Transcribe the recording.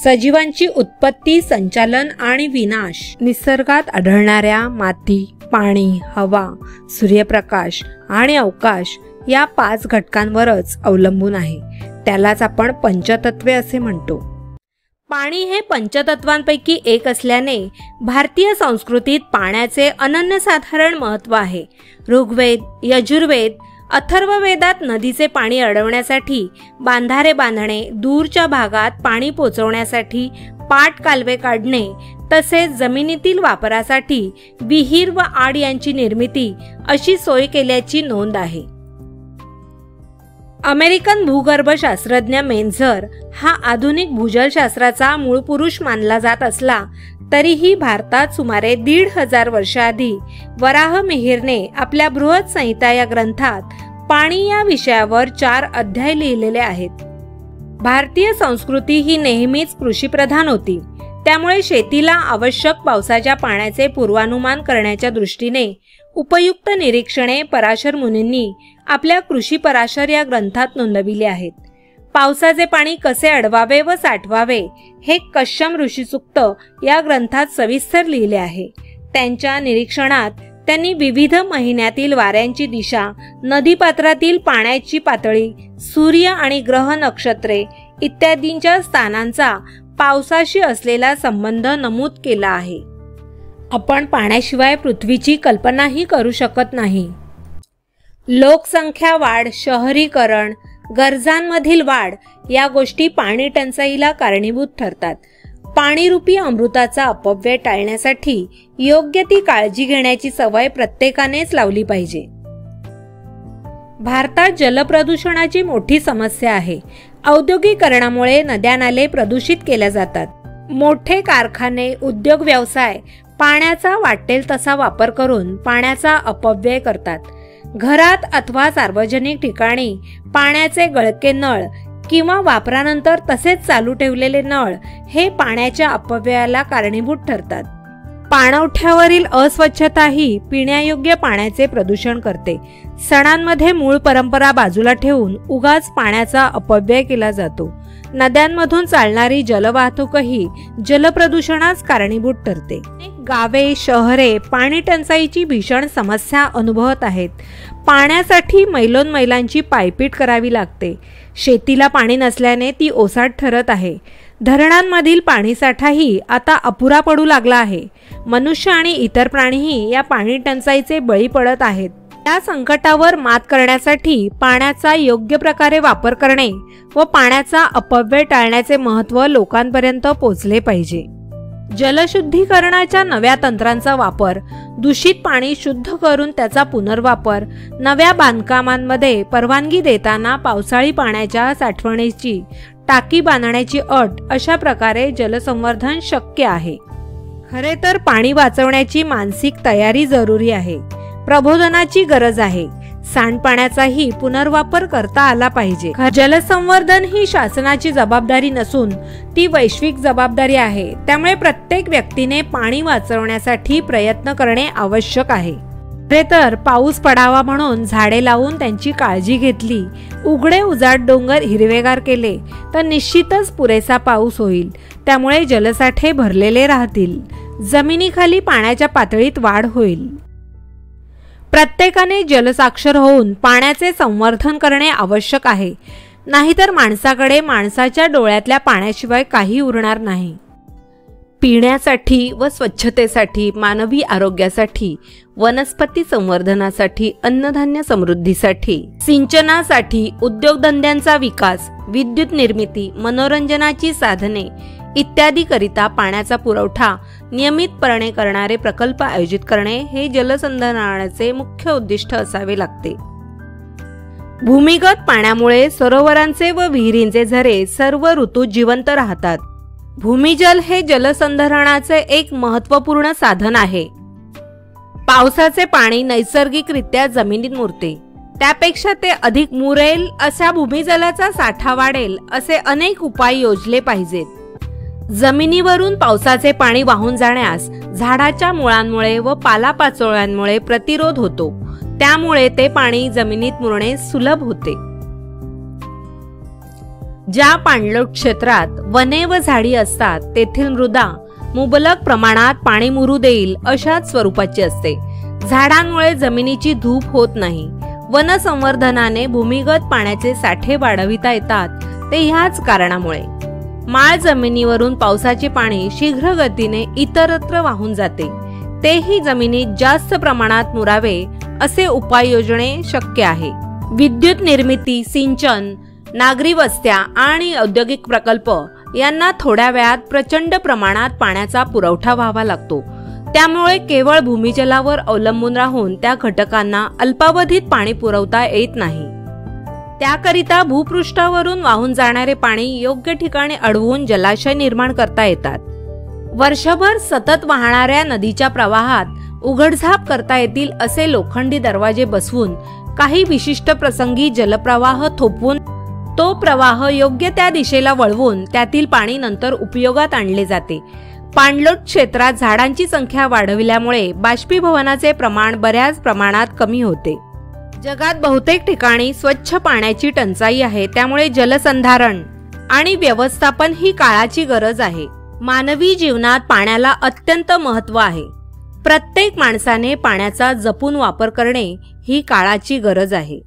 सजीवांची उत्पत्ती, संचालन आणि विनाश निसर्गात आढळणाऱ्या माती, पाणी, हवा, सूर्यप्रकाश आणि अवकाश या 5 घटकांवरच अवलंबून आहे. त्यालाच आपण पंचतत्वे असे म्हणतो. पाणी हे पंचतत्वांपैकी एक असल्याने भारतीय संस्कृतीत पाण्याचे अनन्यसाधारण महत्त्व आहे. ऋग्वेद, यजुर्वेद, अथर्ववेदात नदीचे पाणी अडवण्यासाठी बांधारे बांधणे, दूरच्या भागात पाणी पोचवण्यासाठी पाट कालवे काढणे, तसेच जमिनीतील वापरासाठी विहीर व आड यांची निर्मिती अशी सोय केल्याची नोंद आहे. अमेरिकन भूगर्भशास्त्रज्ञ मेन्झर हा आधुनिक भूजलशास्त्राचा मूळ पुरुष मानला जात असला तरीही भारतात सुमारे 1500 वर्षाआधी वराह मिहिरने आपल्या बृहत संहिता या ग्रंथात पाणी या विषयावर 4 अध्याय लिहिलेले आहेत. भारतीय संस्कृती ही नेहमीच कृषीप्रधान होती. त्यामुळे शेतीला आवश्यक पावसाच्या पाण्याचे पूर्वानुमान करण्याच्या दृष्टीने उपयुक्त निरीक्षणे पराशर मुनींनी आपल्या कृषी पराशर या ग्रंथात नोंदविले आहेत. पावसाचे पाणी कसे अडवावे व साठवावे हे कश्यम ऋषीसूक्त या ग्रंथात सविस्तर लिहिले आहे. त्यांच्या निरीक्षणात त्यांनी विविध महिन्यातील वाऱ्यांची दिशा, नदीपात्रातील पाण्याची पातळी, सूर्य आणि ग्रह नक्षत्रे इत्यादींच्या स्थानांचा पावसाशी असलेला संबंध नमूद केला आहे. आपण पाण्याशिवाय पृथ्वीची कल्पनाही करू शकत नाही. लोकसंख्या वाढ, शहरीकरण, गरजांमधील वाढ या गोष्टी पाणी टंचाईला कारणीभूत ठरतात. पाणीरूपी अमृताचा अपव्यय टाळण्यासाठी योग्य ती काळजी घेण्याची सवय प्रत्येकानेच लावली पाहिजे. भारतात जलप्रदूषणाची मोठी समस्या आहे. औद्योगिकरणामुळे नद्या नाले प्रदूषित केल्या जातात. मोठे कारखाने, उद्योग व्यवसाय पाण्याचा वाटेल तसा वापर करून पाण्याचा अपव्यय करतात. घरात अथवा सार्वजनिक ठिकाणी पाण्याचे गळके नळ किंवा वापरानंतर तसेच चालू ठेवलेले नळ हे पाण्याच्या अपव्ययाला कारणीभूत ठरतात. पाणवठ्यावरील अस्वच्छताही पिण्यायोग्य पाण्याचे प्रदूषण करते. सणांमध्ये मूळ परंपरा बाजूला ठेवून उगाच पाण्याचा अपव्यय केला जातो. नद्यांमधून चालणारी जलवाहतूकही जलप्रदूषणास कारणीभूत ठरते. गावे, शहरे पाणी टंचाईची भीषण समस्या अनुभवत आहेत. पाण्यासाठी मैलोनमैलांची पायपीट करावी लागते. शेतीला पाणी नसल्याने ती ओसाड ठरत आहे. धरणांमधील पाणीसाठाही आता अपुरा पडू लागला आहे. मनुष्य आणि इतर प्राणीही या पाणी टंचाईचे बळी पडत आहेत. या संकटावर मात करण्यासाठी पाण्याचा योग्य प्रकारे वापर करणे व पाण्याचा अपव्यय टाळण्याचे महत्त्व लोकांपर्यंत पोहोचले पाहिजे. जलशुद्धीकरणाच्या नव्या तंत्रांचा वापर, दूषित पाणी शुद्ध करून त्याचा पुनर्वापर, नव्या बांधकामांमध्ये परवानगी देताना पावसाळी पाण्याच्या साठवणीची टाकी बांधण्याची अट अशा प्रकारे जलसंवर्धन शक्य आहे. खरे तर पाणी वाचवण्याची मानसिक तयारी जरुरी आहे. प्रबोधनाची गरज आहे. सांडपाण्याचाही पुनर्वापर करता आला पाहिजे. जलसंवर्धन ही शासनाची जबाबदारी नसून ती वैश्विक जबाबदारी आहे. त्यामुळे प्रत्येक व्यक्तीने पाणी वाचवण्यासाठी प्रयत्न करणे आवश्यक आहे. खरे तर पाऊस पडावा म्हणून झाडे लावून त्यांची काळजी घेतली, उघडे उजाड डोंगर हिरवेगार केले तर निश्चितच पुरेसा पाऊस होईल. त्यामुळे जलसाठे भरलेले राहतील. जमिनीखाली पाण्याच्या पातळीत वाढ होईल. प्रत्येकाने जलसाक्षर होऊन पाण्याचे संवर्धन करणे आवश्यक आहे. नाहीतर माणसाकडे माणसाच्या डोळ्यातल्या पाण्याशिवाय काही उरणार नाही. पिण्यासाठी व स्वच्छतेसाठी, मानवी आरोग्यासाठी, वनस्पती संवर्धनासाठी, अन्नधान्य समृद्धीसाठी, सिंचनासाठी, उद्योगधंद्यांचा विकास, विद्युत निर्मिती, मनोरंजनाची साधने इत्यादी करिता पाण्याचा पुरवठा नियमितपणे करणारे प्रकल्प आयोजित करणे हे जलसंधारणाचे मुख्य उद्दिष्ट असावे लागते. भूमिगत पाण्यामुळे सरोवरांचे व विहिरींचे झरे सर्व ऋतूत जिवंत राहतात. भूमिजल हे जलसंधारणाचे एक महत्त्वपूर्ण साधन आहे. पावसाचे पाणी नैसर्गिकरित्या जमिनीत मुरते. त्यापेक्षा ते अधिक मुरेल अशा भूमिजलाचा साठा वाढेल असे अनेक उपाय योजले पाहिजेत. जमिनीवरून पावसाचे पाणी वाहून जाण्यास झाडाच्या मुळांमुळे व पालापाचोळ्यांमुळे प्रतिरोध होतो. त्यामुळे ते पाणी जमिनीत मुरणे सुलभ होते. ज्या पाणलोट क्षेत्रात वने व झाडी असतात तेथील मृदा मुबलक प्रमाणात पाणी मुरू देईल अशाच स्वरूपाची असते। झाडांमुळे जमिनीची धूप होत नाही। वन संवर्धनाने भूमिगत पाण्याचे साठे वाढविता येतात ते ह्याच कारणामुळे। माळ जमिनीवरून पावसाचे पाणी शीघ्र गतीने इतरत्र वाहून जाते, तेही जमिनीत जास्त प्रमाणात मुरावे असे उपाय योजणे शक्य आहे। विद्युत निर्मिती, सिंचन, नागरी वस्त्या आणि औद्योगिक प्रकल्प यांना थोड्या वेळात प्रचंड प्रमाणात पाण्याचा पुरवठा व्हावा लागतो। त्यामुळे केवळ भूमिजलावर अवलंबून राहून त्या घटकांना अल्पावधीत पाणी पुरवता येत नाही। त्याकरिता भूपृष्ठावरून वाहून जाणारे पाणी योग्य ठिकाणी अडवून जलाशय निर्माण करता येतात। वर्षभर सतत वाहणाऱ्या नदीच्या प्रवाहात उघडझाप करता येतील असे लोखंडी दरवाजे बसवून काही विशिष्ट प्रसंगी जलप्रवाह थोपवून तो प्रवाह योग्य त्या दिशेला वळवून त्यातील पाणी नंतर उपयोगात आणले जाते। पाणलोट क्षेत्रात झाडांची संख्या वाढविल्यामुळे बाष्पीभवनाचे प्रमाण बऱ्याच प्रमाणात कमी होते। जगात बहुतेक ठिकाणी स्वच्छ पाण्याची टंचाई आहे, त्यामुळे जलसंधारण आणि व्यवस्थापन ही काळाची गरज आहे। मानवी जीवनात पाण्याला अत्यंत महत्त्व आहे। प्रत्येक माणसाने पाण्याचा जपून वापर करणे ही काळाची गरज आहे।